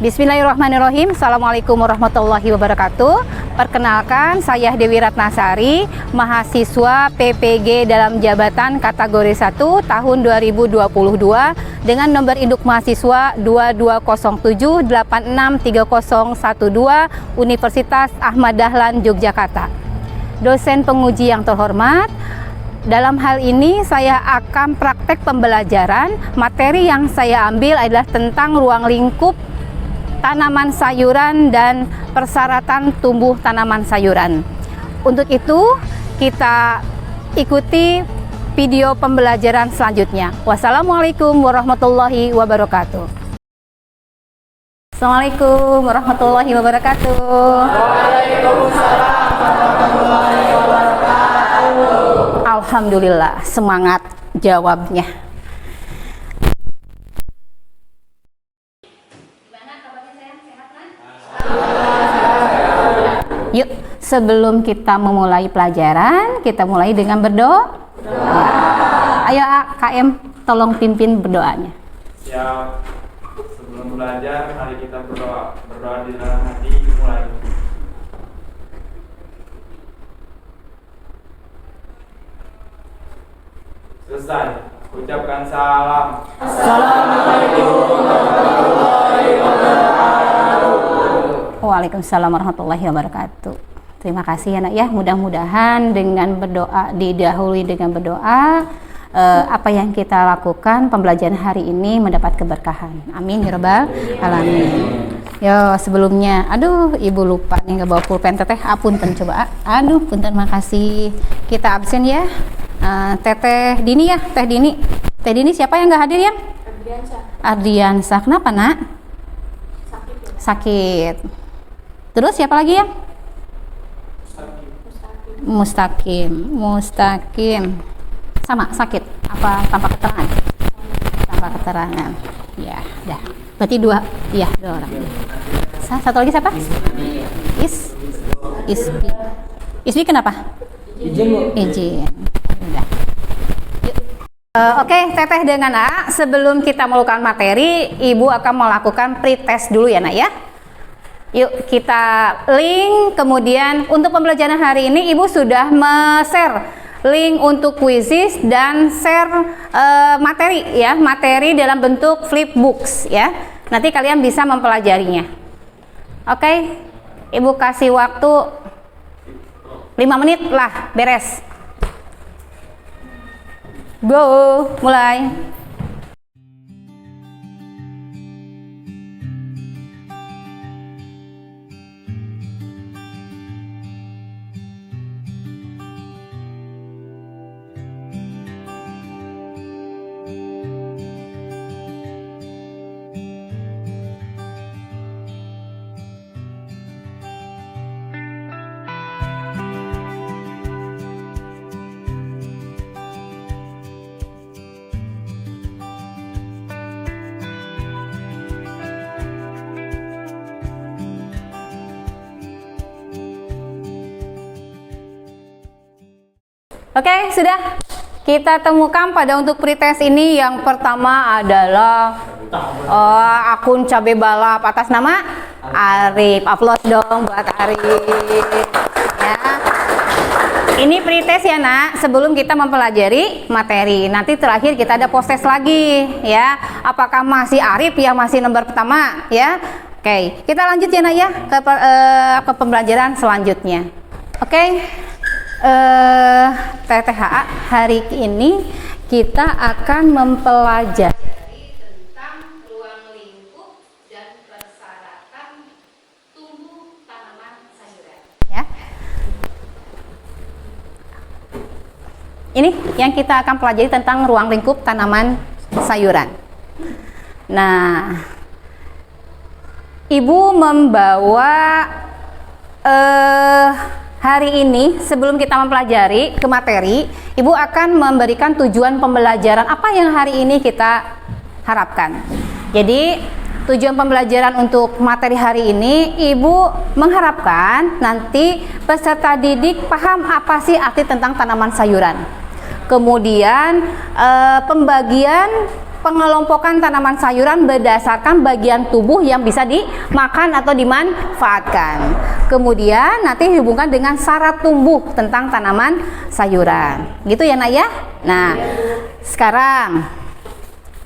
Bismillahirrahmanirrahim. Assalamualaikum warahmatullahi wabarakatuh. Perkenalkan, saya Dewi Ratnasari, mahasiswa PPG dalam jabatan kategori 1 tahun 2022 dengan nomor induk mahasiswa 2207863012 Universitas Ahmad Dahlan Yogyakarta. Dosen penguji yang terhormat, dalam hal ini saya akan praktek pembelajaran. Materi yang saya ambil adalah tentang ruang lingkup tanaman sayuran dan persyaratan tumbuh tanaman sayuran. Untuk itu, kita ikuti video pembelajaran selanjutnya. Wassalamualaikum warahmatullahi wabarakatuh. Assalamualaikum warahmatullahi wabarakatuh. Waalaikumsalam warahmatullahi wabarakatuh. Alhamdulillah, semangat jawabnya. Yuk, sebelum kita memulai pelajaran, kita mulai dengan berdoa. Ayo KM, tolong pimpin berdoanya. Siap. Sebelum belajar, mari kita berdoa. Berdoa di dalam hati, mulai. Selesai. Ucapkan salam. Assalamualaikum warahmatullahi wabarakatuh. Waalaikumsalam warahmatullahi wabarakatuh. Terima kasih ya nak ya. Mudah-mudahan dengan berdoa, didahului dengan berdoa, apa yang kita lakukan pembelajaran hari ini mendapat keberkahan. Amin ya rabbal alamin. Yo, sebelumnya, aduh ibu lupa nih nggak bawa pulpen teteh. Apunten coba. Aduh, punten, makasih. Kita absen ya. Teteh Dini ya, Teh Dini. Teh Dini siapa yang nggak hadir ya? Ardiansa. Kenapa nak? Sakit. Terus siapa lagi ya? Mustaqim. Sama sakit? Apa tanpa keterangan? Tanpa keterangan. Ya, dah. Berarti dua orang. Satu lagi siapa? Isbi kenapa? Izin. Udah. Oke, Teteh dengan A, sebelum kita melakukan materi, Ibu akan melakukan pretest dulu ya nak ya. Yuk kita link, kemudian untuk pembelajaran hari ini Ibu sudah share link untuk quizzes dan share materi ya, materi dalam bentuk flipbooks ya. Nanti kalian bisa mempelajarinya. Oke, Ibu kasih waktu 5 menit lah, beres. Go, mulai. Oke, sudah kita temukan pada untuk pretest ini. Yang pertama adalah akun cabai balap atas nama Arif. Upload dong buat Arif ya. Ini pretest ya nak, sebelum kita mempelajari materi. Nanti terakhir kita ada post test lagi ya. Apakah masih Arif yang masih nomor pertama ya. Oke, kita lanjut ya nak ya ke pembelajaran selanjutnya. Oke. TTHA hari ini kita akan mempelajari tentang ruang lingkup dan persyaratan tumbuh tanaman sayuran ya. Ini yang kita akan pelajari tentang ruang lingkup tanaman sayuran. Nah, Ibu membawa hari ini sebelum kita mempelajari ke materi, Ibu akan memberikan tujuan pembelajaran apa yang hari ini kita harapkan. Jadi tujuan pembelajaran untuk materi hari ini, Ibu mengharapkan nanti peserta didik paham apa sih arti tentang tanaman sayuran. Kemudian pembagian pengelompokan tanaman sayuran berdasarkan bagian tubuh yang bisa dimakan atau dimanfaatkan. Kemudian nanti dihubungkan dengan syarat tumbuh tentang tanaman sayuran. Gitu ya, Nak ya? Nah, sekarang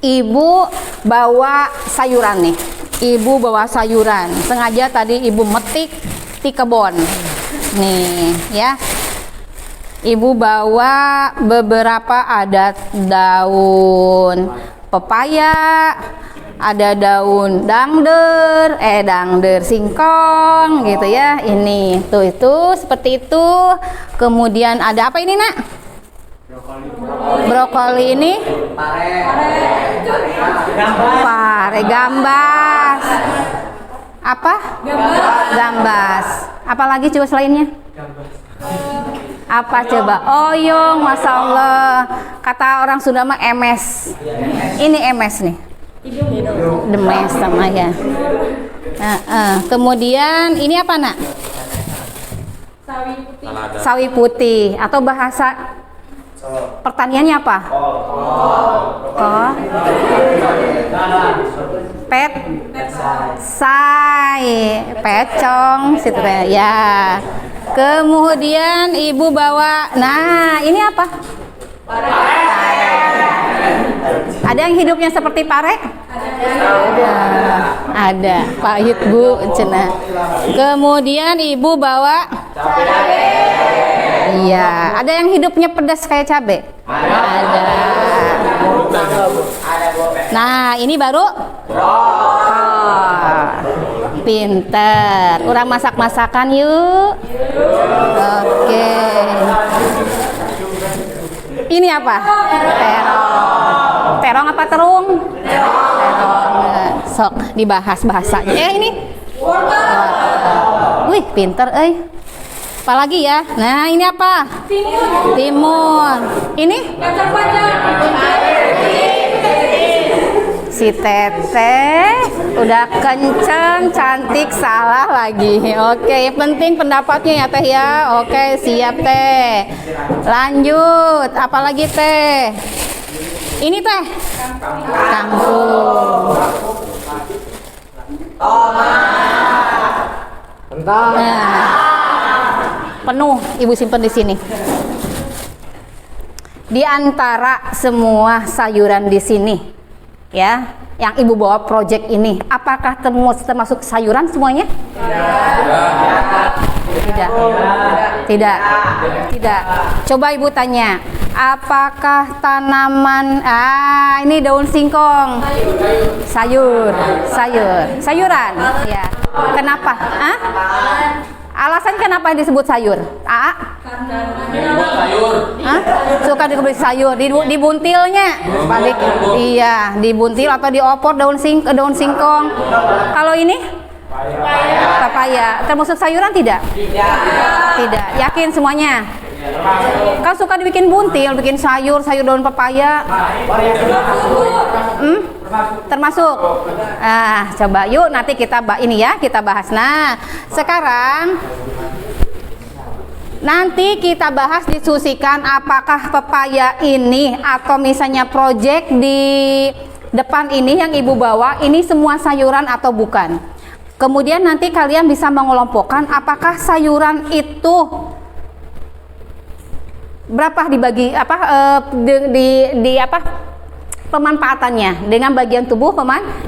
Ibu bawa sayuran nih. Ibu bawa sayuran. Sengaja tadi Ibu metik di kebun. Nih, ya. Ibu bawa beberapa, ada daun pepaya, ada daun dangder singkong gitu ya. Ini tuh, itu seperti itu. Kemudian ada apa ini, Nak? Brokoli ini pare gambas. Apa? Gambas. Apalagi coba selainnya? Apa coba? Oyong, masya Allah. Kata orang Sunda mah emes. Ini emes nih. Demes sama ya. Kemudian ini apa, Nak? Sawi putih atau bahasa pertaniannya apa? Oh. Pecong situ ya. Kemudian Ibu bawa, nah ini apa? Ada yang hidupnya seperti pare? Ada. Pahit, Bu, cenah. Kemudian Ibu bawa iya, ada yang hidupnya pedas kayak cabai? Ada. Nah, ini baru? Oh, pinter. Urang masak-masakan yuk. Oke. Ini apa? Terong. Terong apa terung? Terong. Sok dibahas bahasanya. Ini. Wih, pinter, Apalagi ya? Nah, ini apa? Timun. Ini? Kacang panjang. Si Teteh udah kenceng, cantik, salah lagi. Oke, penting pendapatnya ya, Teh ya. Oke, siap, Teh. Lanjut. Apalagi, Teh? Ini, Teh? Kangkung. Nah, penuh Ibu simpen di sini. Di antara semua sayuran di sini, ya, yang Ibu bawa project ini, apakah termasuk sayuran semuanya? Tidak. Coba Ibu tanya, apakah tanaman, ini daun singkong, sayuran, ya. Kenapa? Alasan kenapa disebut sayur? Suka dikebeli sayur, dibuntilnya. Iya, dibuntil atau diopor daun singkong. Kalau ini? Papaya. Termasuk sayuran tidak? Tidak. Yakin semuanya? Kan suka dibikin buntil, bikin sayur daun pepaya. Termasuk. Coba yuk nanti kita bahas. Nah, sekarang nanti kita bahas, diskusikan apakah pepaya ini atau misalnya project di depan ini yang Ibu bawa ini semua sayuran atau bukan. Kemudian nanti kalian bisa mengelompokkan apakah sayuran itu berapa dibagi pemanfaatannya dengan bagian tubuh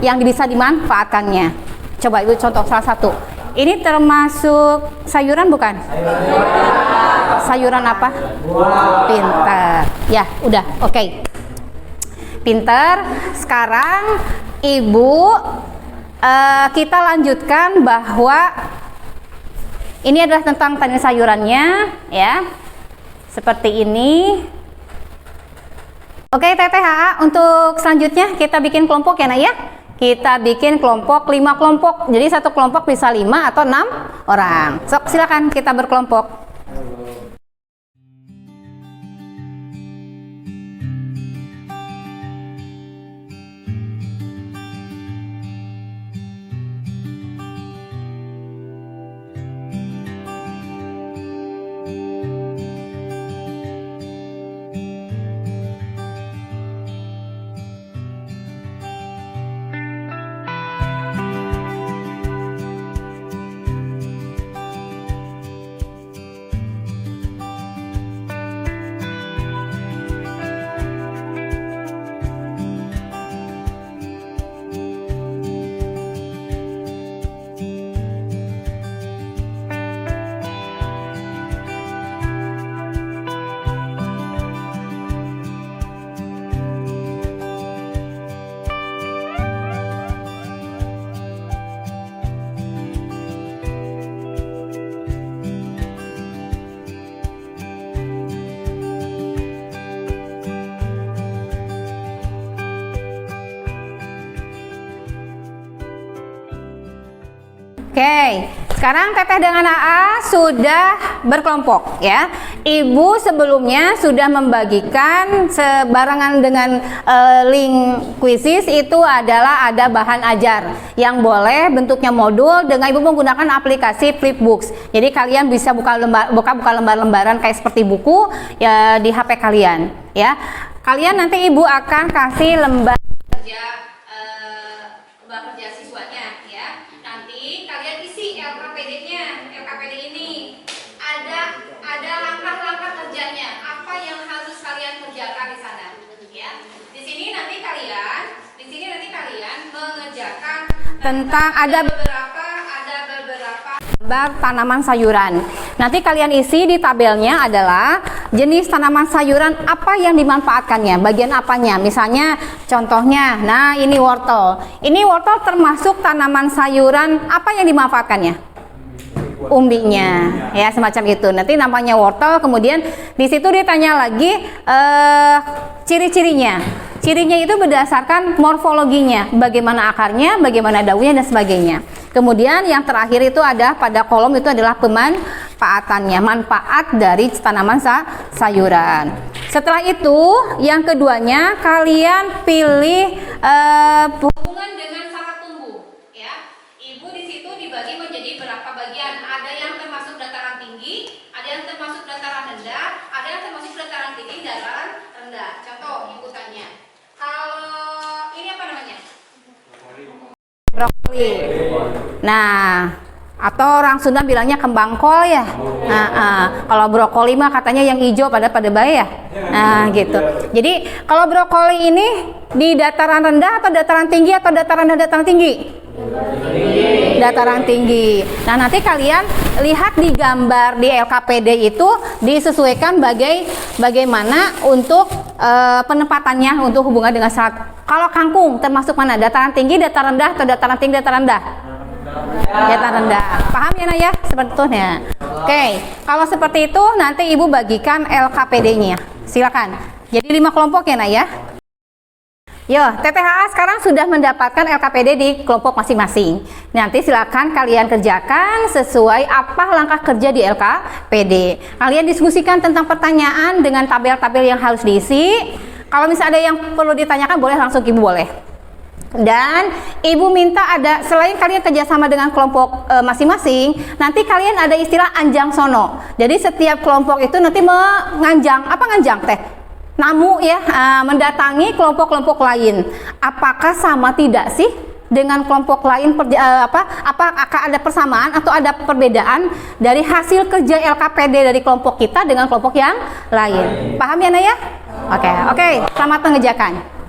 yang bisa dimanfaatkannya. Coba Ibu contoh salah satu. Ini termasuk sayuran bukan? Sayuran apa? Pinter. Ya, udah, oke. Pinter. Sekarang Ibu kita lanjutkan bahwa ini adalah tentang tanaman sayurannya, ya. Seperti ini. Oke, TTH, untuk selanjutnya kita bikin kelompok ya, Nak ya. Kita bikin kelompok 5 kelompok. Jadi satu kelompok bisa 5 atau 6 orang. Sok, silakan kita berkelompok. Oke, sekarang Teteh dengan AA sudah berkelompok ya. Ibu sebelumnya sudah membagikan sebarengan dengan link kuisis itu adalah ada bahan ajar yang boleh bentuknya modul dengan Ibu menggunakan aplikasi Flipbooks. Jadi kalian bisa buka lembar-lembaran kayak seperti buku ya di HP kalian ya. Kalian nanti Ibu akan kasih lembar kerja siswanya ya. Nanti kalian isi LKPD-nya. LKPD ini ada langkah-langkah kerjanya. Apa yang harus kalian kerjakan di sana ya. Di sini nanti kalian mengerjakan tentang ada beberapa gambar tanaman sayuran. Nanti kalian isi di tabelnya adalah jenis tanaman sayuran apa yang dimanfaatkannya, bagian apanya. Misalnya contohnya, nah ini wortel. Ini wortel termasuk tanaman sayuran apa yang dimanfaatkannya? Umbinya, ya semacam itu. Nanti namanya wortel, kemudian di situ ditanya lagi ciri-cirinya. Cirinya itu berdasarkan morfologinya, bagaimana akarnya, bagaimana daunnya dan sebagainya. Kemudian yang terakhir itu ada pada kolom itu adalah pemanfaatannya, manfaat dari tanaman sayuran. Setelah itu yang keduanya kalian pilih hubungan dengan syarat tumbuh ya. Ibu di situ dibagi menjadi berapa bagian? Ada yang termasuk dataran tinggi, ada yang termasuk dataran rendah, ada yang termasuk dataran tinggi, dataran rendah. Contoh Ibu tanya, kalau ini apa namanya? Brokoli. Nah, atau orang Sunda bilangnya kembang kol ya. Kalau brokoli mah katanya yang hijau pada baik ya. Nah, gitu. Jadi kalau brokoli ini di dataran rendah atau dataran tinggi atau dataran tinggi? Dataran tinggi. Nah, nanti kalian lihat di gambar di LKPD itu disesuaikan bagaimana untuk penempatannya untuk hubungan dengan syarat. Kalau kangkung termasuk mana? Dataran tinggi, dataran rendah atau dataran tinggi, dataran rendah? Dataran rendah. Paham ya Naya? Seperti itu ya. Oke, kalau seperti itu nanti Ibu bagikan LKPD-nya. Silakan. Jadi 5 kelompok ya Naya. Yo, TTHA sekarang sudah mendapatkan LKPD di kelompok masing-masing. Nanti silakan kalian kerjakan sesuai apa langkah kerja di LKPD. Kalian diskusikan tentang pertanyaan dengan tabel-tabel yang harus diisi. Kalau misalnya ada yang perlu ditanyakan boleh langsung Ibu boleh. Dan Ibu minta ada selain kalian kerjasama dengan kelompok masing-masing, nanti kalian ada istilah anjang sono. Jadi setiap kelompok itu nanti menganjang, apa nganjang teh? Namu ya, mendatangi kelompok-kelompok lain. Apakah sama tidak sih dengan kelompok lain? Apakah ada persamaan atau ada perbedaan dari hasil kerja LKPD dari kelompok kita dengan kelompok yang lain? Paham ya Naya? Oke, selamat mengerjakan.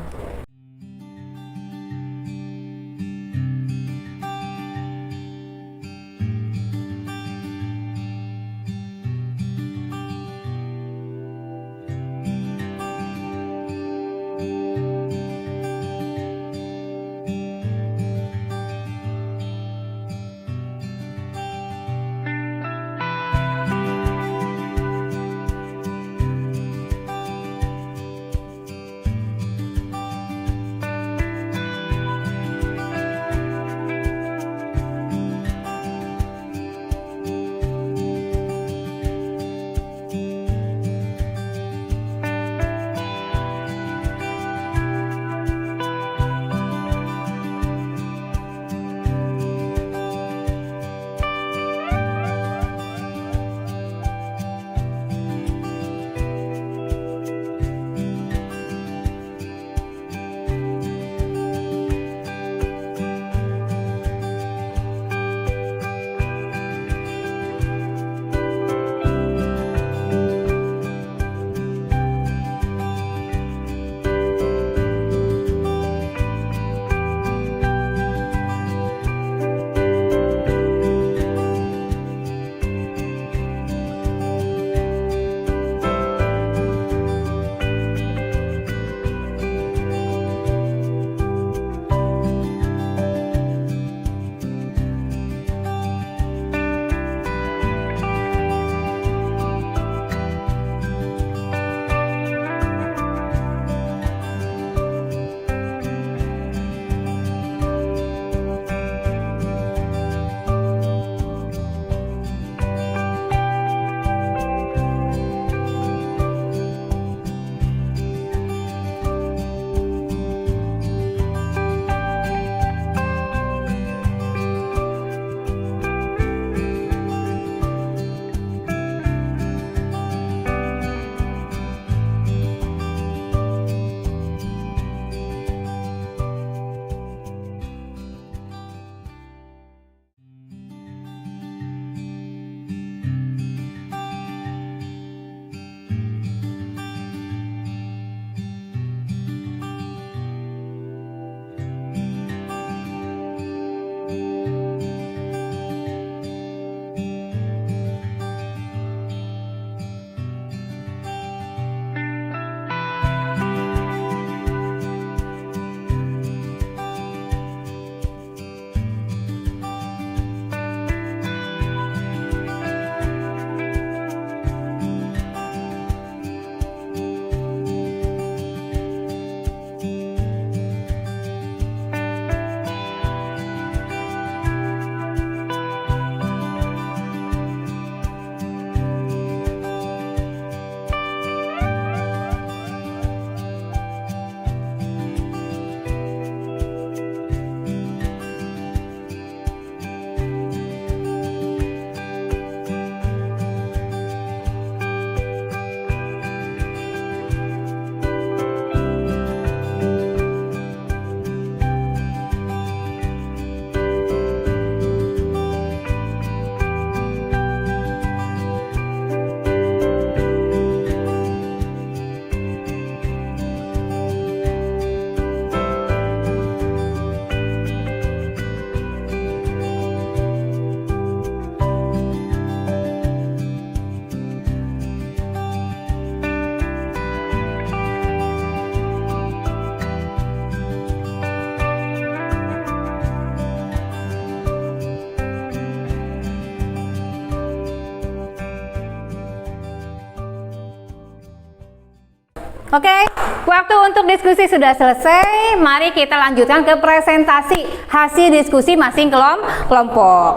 Oke, waktu untuk diskusi sudah selesai. Mari kita lanjutkan ke presentasi hasil diskusi masing kelompok.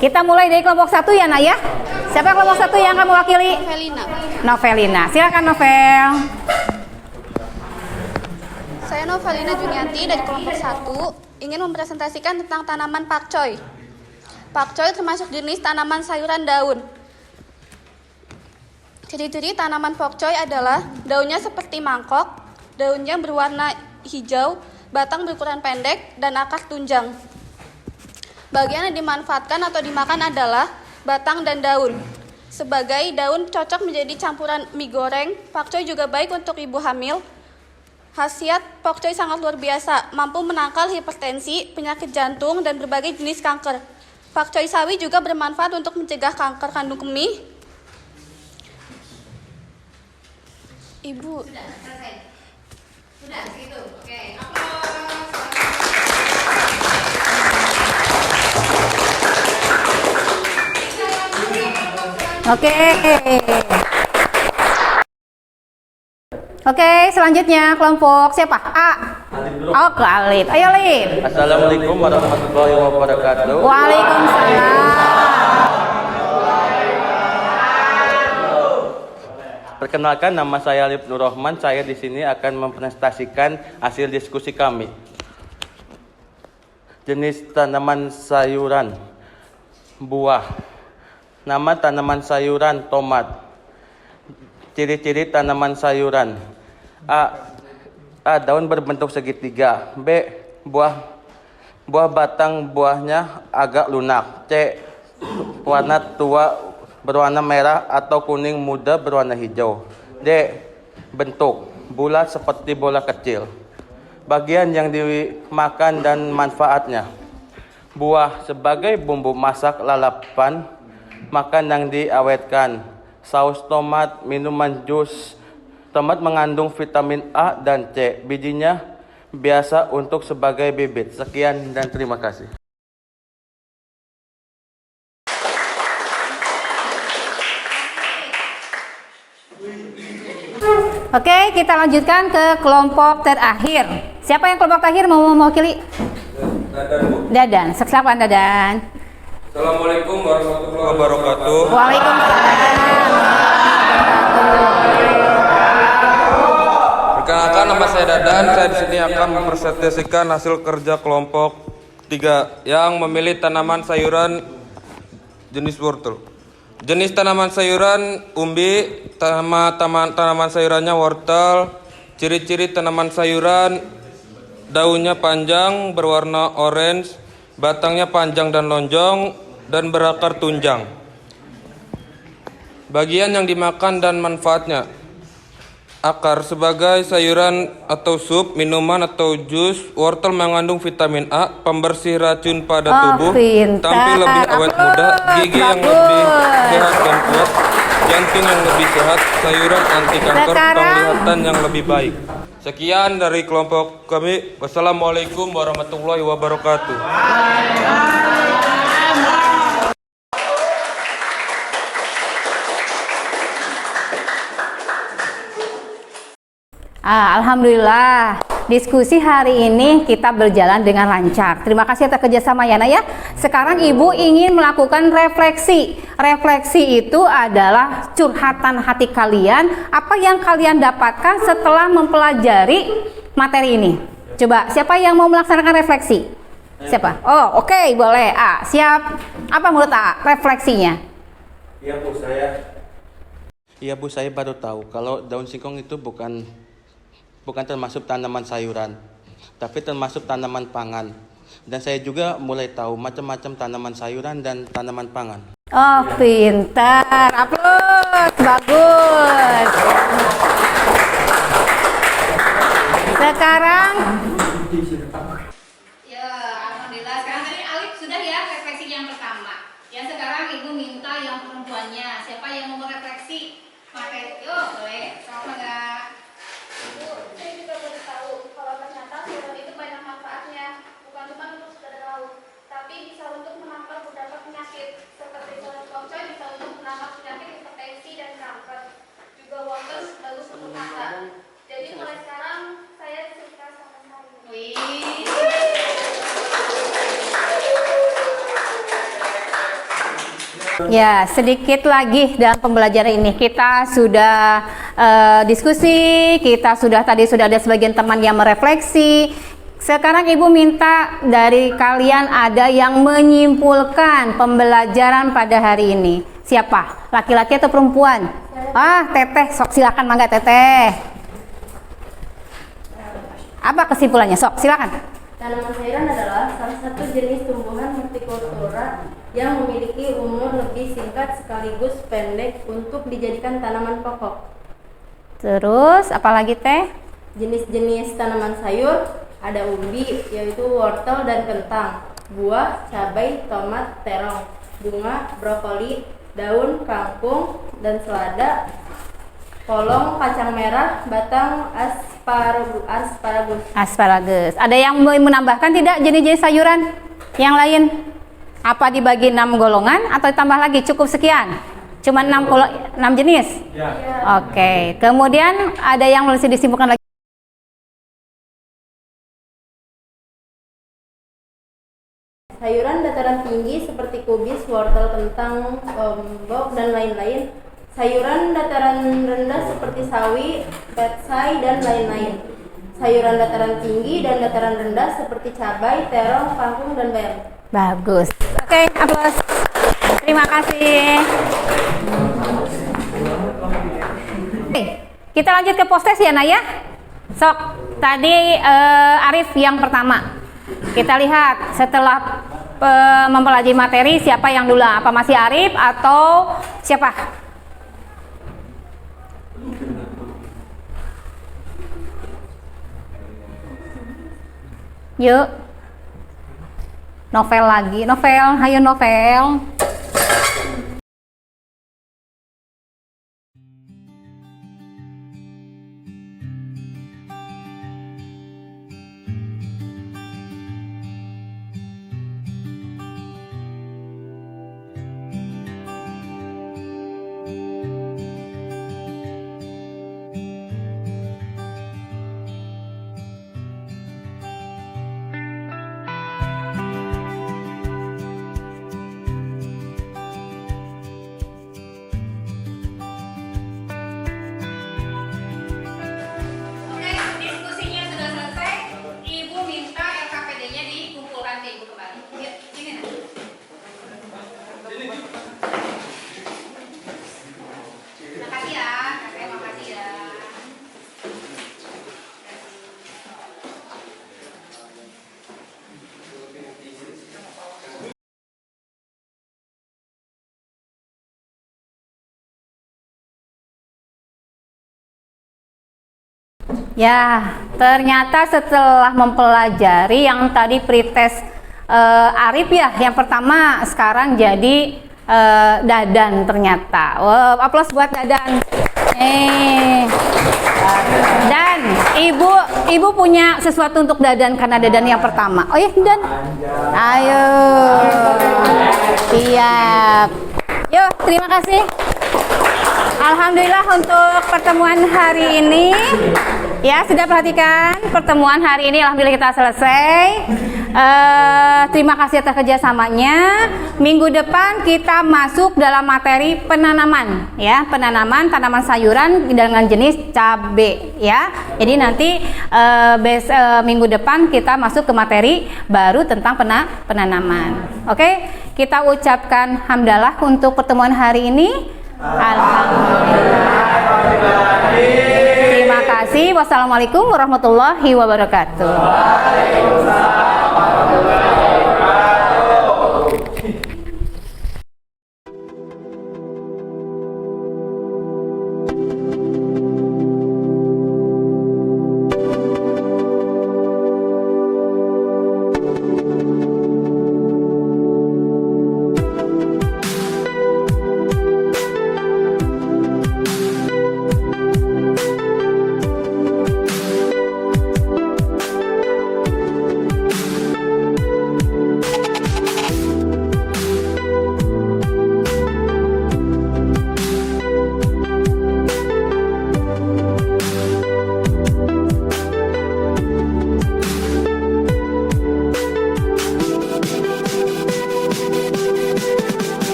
Kita mulai dari kelompok 1 ya, Nak ya. Siapa kelompok 1 yang akan mewakili? Novelina. Novelina. Silakan Novel. Saya Novelina Junianti dari kelompok 1 ingin mempresentasikan tentang tanaman pakcoy. Pakcoy termasuk jenis tanaman sayuran daun. Ciri-ciri tanaman pakcoy adalah daunnya seperti mangkok, daunnya berwarna hijau, batang berukuran pendek, dan akar tunjang. Bagian yang dimanfaatkan atau dimakan adalah batang dan daun. Sebagai daun cocok menjadi campuran mie goreng, pakcoy juga baik untuk ibu hamil. Khasiat pakcoy sangat luar biasa, mampu menangkal hipertensi, penyakit jantung, dan berbagai jenis kanker. Pakcoy sawi juga bermanfaat untuk mencegah kanker kandung kemih. Ibu. Sudah selesai. Sudah segitu. Oke. Oke. Oke, selanjutnya kelompok siapa? A. Oh, ke Alif. Ayo, Alif. Assalamualaikum warahmatullahi wabarakatuh. Waalaikumsalam. Perkenalkan, nama saya Alif Nur Rahman. Saya di sini akan mempresentasikan hasil diskusi kami. Jenis tanaman sayuran, buah. Nama tanaman sayuran tomat. Ciri-ciri tanaman sayuran. A. Daun berbentuk segitiga. B. Buah batang buahnya agak lunak. C. Warna tua berwarna merah atau kuning muda berwarna hijau. D. Bentuk bulat seperti bola kecil. Bagian yang dimakan dan manfaatnya. Buah sebagai bumbu masak lalapan, makan yang diawetkan, saus tomat, minuman jus. Tomat mengandung vitamin A dan C. Bijinya biasa untuk sebagai bibit. Sekian dan terima kasih. Oke, kita lanjutkan ke kelompok terakhir. Siapa yang kelompok terakhir mau mewakili? Dadan, Bu. Dadan. Silakan Dadan. Assalamualaikum warahmatullahi wabarakatuh. Waalaikumsalam. Perkenalkan, nama saya Dadan. Saya di sini akan mempresentasikan hasil kerja kelompok 3 yang memilih tanaman sayuran jenis wortel. Jenis tanaman sayuran umbi, tanaman sayurannya wortel. Ciri-ciri tanaman sayuran, daunnya panjang berwarna orange, batangnya panjang dan lonjong dan berakar tunjang. Bagian yang dimakan dan manfaatnya. Akar sebagai sayuran atau sup, minuman atau jus. Wortel mengandung vitamin A, pembersih racun pada tubuh, pintar. tampil lebih awet muda, gigi yang lebih sehat dan kuat, jantung yang lebih sehat, sayuran anti kanker, penglihatan yang lebih baik. Sekian dari kelompok kami. Wassalamualaikum warahmatullahi wabarakatuh. Alhamdulillah, diskusi hari ini kita berjalan dengan lancar. Terima kasih atas kerjasama Yana ya. Sekarang Ibu ingin melakukan refleksi. Refleksi itu adalah curhatan hati kalian, apa yang kalian dapatkan setelah mempelajari materi ini. Coba, siapa yang mau melaksanakan refleksi? Siapa? Oh, oke, boleh. A, siap. Apa menurut A refleksinya? Iya Bu, saya baru tahu kalau daun singkong itu bukan termasuk tanaman sayuran, tapi termasuk tanaman pangan. Dan saya juga mulai tahu macam-macam tanaman sayuran dan tanaman pangan. Oh, pintar. Aplaus. Bagus. Sekarang ya, alhamdulillah. Sekarang tadi Alif sudah ya refleksi yang pertama. Yang sekarang Ibu minta yang perempuannya. Siapa yang mau refleksi materi? Yuk, boleh. Sama enggak? Ibu, saya juga baru tahu kalau ternyata sayuran itu banyak manfaatnya, bukan cuma untuk sekedar lauk, tapi bisa untuk menangkal beberapa penyakit, seperti sayuran pakcoy bisa untuk menangkal penyakit hipertensi dan kanker. Juga wortel bagus untuk mata. Ya, sedikit lagi dalam pembelajaran ini kita sudah diskusi, kita sudah ada sebagian teman yang merefleksi. Sekarang Ibu minta dari kalian ada yang menyimpulkan pembelajaran pada hari ini. Siapa? Laki-laki atau perempuan? Ah, Teteh, sok silakan, mangga Teteh. Apa kesimpulannya? Sok silakan. Tanaman sayuran adalah salah satu jenis tumbuhan hortikultura yang memiliki umur lebih singkat sekaligus pendek untuk dijadikan tanaman pokok. Terus, apalagi Teh? Jenis-jenis tanaman sayur ada umbi, yaitu wortel dan kentang, buah, cabai, tomat, terong, bunga, brokoli, daun, kangkung, dan selada, polong, kacang merah, batang, asparagus. Ada yang mau menambahkan tidak jenis-jenis sayuran yang lain? Apa dibagi 6 golongan atau tambah lagi cukup sekian? Cuma 6 jenis? Ya. Oke. Kemudian ada yang mesti disimpulkan lagi? Sayuran dataran tinggi seperti kubis, wortel, kentang, lombok, dan lain-lain. Sayuran dataran rendah seperti sawi, petsai, dan lain-lain. Sayuran dataran tinggi dan dataran rendah seperti cabai, terong, kangkung, dan bayam. Bagus. Oke, aplaus. Terima kasih. Oke, kita lanjut ke post-test ya, Naya. Sok, tadi Arif yang pertama. Kita lihat setelah mempelajari materi siapa yang dulu? Apa masih Arif atau siapa? Yuk. Novel lagi. Novel, hayo Novel. Ya, ternyata setelah mempelajari yang tadi pretest Arif ya, yang pertama sekarang jadi Dadan ternyata. Wow, aplaus buat Dadan. Dan ibu punya sesuatu untuk Dadan karena Dadan yang pertama. Oh ya, Dan. Ayo. Siap. Yuk, terima kasih. Alhamdulillah untuk pertemuan hari ini. Ya, sudah perhatikan pertemuan hari ini alhamdulillah kita selesai. Terima kasih atas kerjasamanya. Minggu depan kita masuk dalam materi penanaman, ya, penanaman tanaman sayuran dengan jenis cabai, ya. Jadi nanti minggu depan kita masuk ke materi baru tentang penanaman. Oke, kita ucapkan hamdalah untuk pertemuan hari ini. Alhamdulillah. Terima kasih. Wassalamualaikum warahmatullahi wabarakatuh.